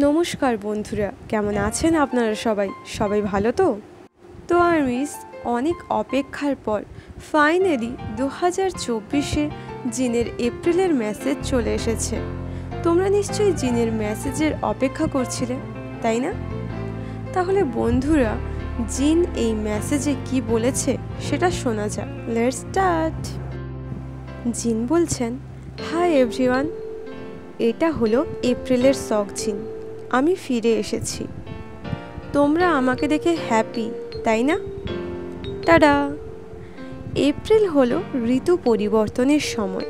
নমস্কার বন্ধুরা, কেমন আছেন আপনারা সবাই ভালো তো আর্মিস অনেক অপেক্ষার পর ফাইনালি 2024-এ জিনের এপ্রিলের মেসেজ চলে এসেছে। তোমরা নিশ্চয়ই জিনের মেসেজের অপেক্ষা করছিলে, তাই না? তাহলে বন্ধুরা, জিন এই মেসেজে কি বলেছে সেটা শোনা যাক। Let's start. জিন বলছেন, হাই এভরিওয়ান, এটা হলো এপ্রিলের শখ জিন। আমি ফিরে এসেছি। তোমরা আমাকে দেখে হ্যাপি, তাই না? টাডা! এপ্রিল হলো ঋতু পরিবর্তনের সময়।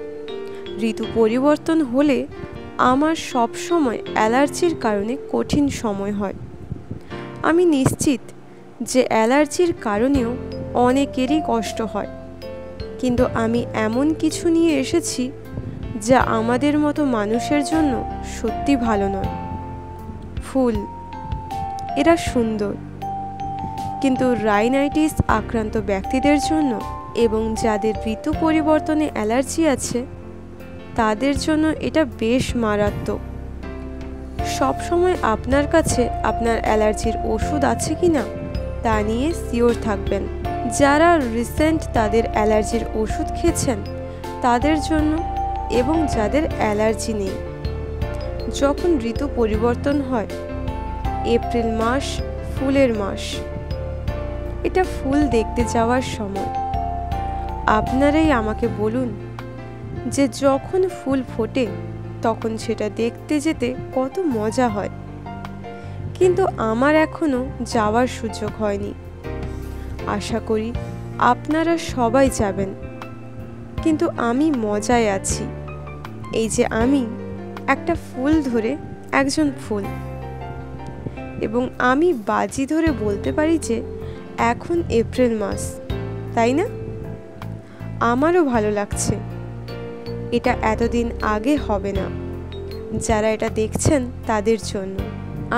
ঋতু পরিবর্তন হলে আমার সব সময় অ্যালার্জির কারণে কঠিন সময় হয়। আমি নিশ্চিত যে অ্যালার্জির কারণেও অনেকেরই কষ্ট হয়, কিন্তু আমি এমন কিছু নিয়ে এসেছি যা আমাদের মতো মানুষের জন্য সত্যি ভালো নয়। ফুল, এরা সুন্দর, কিন্তু রাইনাইটিস আক্রান্ত ব্যক্তিদের জন্য এবং যাদের ঋতু পরিবর্তনে অ্যালার্জি আছে তাদের জন্য এটা বেশ মারাত্মক। সবসময় আপনার কাছে আপনার অ্যালার্জির ওষুধ আছে কি না তা নিয়ে শিওর থাকবেন। যারা রিসেন্ট তাদের অ্যালার্জির ওষুধ খেয়েছেন তাদের জন্য, এবং যাদের অ্যালার্জি নেই। যখন ঋতু পরিবর্তন হয়, এপ্রিল মাস ফুলের মাস। এটা ফুল দেখতে যাওয়ার সময়। আপনারাই আমাকে বলুন যে যখন ফুল ফোটে তখন সেটা দেখতে যেতে কত মজা হয়, কিন্তু আমার এখনো যাওয়ার সুযোগ হয়নি। আশা করি আপনারা সবাই যাবেন, কিন্তু আমি মজায় আছি। এই যে আমি একটা ফুল ধরে একজন ফুল, এবং আমি বাজি ধরে বলতে পারি যে এখন এপ্রিল মাস, তাই না? আমারও ভালো লাগছে। এটা এতদিন আগে হবে না। যারা এটা দেখছেন তাদের জন্য।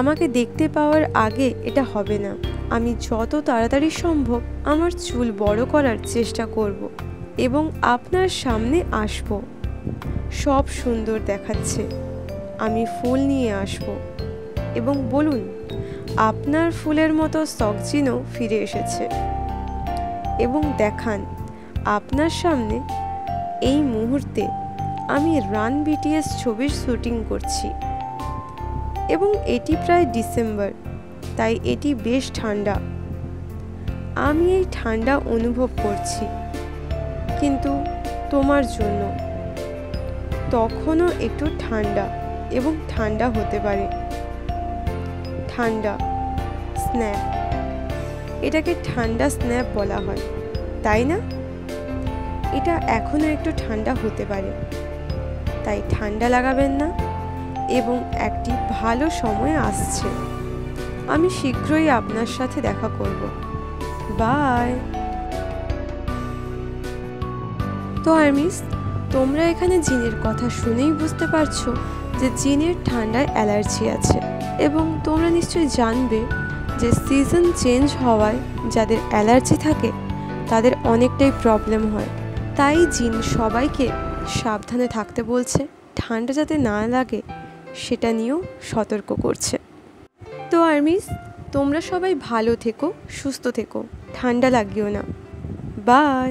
আমাকে দেখতে পাওয়ার আগে এটা হবে না। আমি যত তাড়াতাড়ি সম্ভব আমার চুল বড় করার চেষ্টা করব এবং আপনার সামনে আসব। সব সুন্দর দেখাচ্ছে। আমি ফুল নিয়ে আসব এবং বলুন আপনার ফুলের মতো শখজিনও ফিরে এসেছে, এবং দেখান আপনার সামনে এই মুহূর্তে আমি রান বিটিএস ছবির শুটিং করছি, এবং এটি প্রায় ডিসেম্বর, তাই এটি বেশ ঠান্ডা। আমি এই ঠান্ডা অনুভব করছি, কিন্তু তোমার জন্য তখনও একটু ঠান্ডা এবং ঠান্ডা হতে পারে। ঠান্ডা স্ন্যাপ, এটাকে ঠান্ডা স্ন্যাপ বলা হয়, তাই না? এটা এখনও একটু ঠান্ডা হতে পারে, তাই ঠান্ডা লাগাবেন না, এবং একটি ভালো সময় আসছে। আমি শীঘ্রই আপনার সাথে দেখা করব। বাই। তো আর্মিস, তোমরা এখানে জিনের কথা শুনেই বুঝতে পারছো যে জিনের ঠান্ডায় অ্যালার্জি আছে, এবং তোমরা নিশ্চয়ই জানবে যে সিজন চেঞ্জ হওয়ায় যাদের অ্যালার্জি থাকে তাদের অনেকটাই প্রবলেম হয়। তাই জিন সবাইকে সাবধানে থাকতে বলছে, ঠান্ডা যাতে না লাগে সেটা নিয়েও সতর্ক করছে। তো আর্মিস, তোমরা সবাই ভালো থেকো, সুস্থ থেকো, ঠান্ডা লাগিও না। বাই।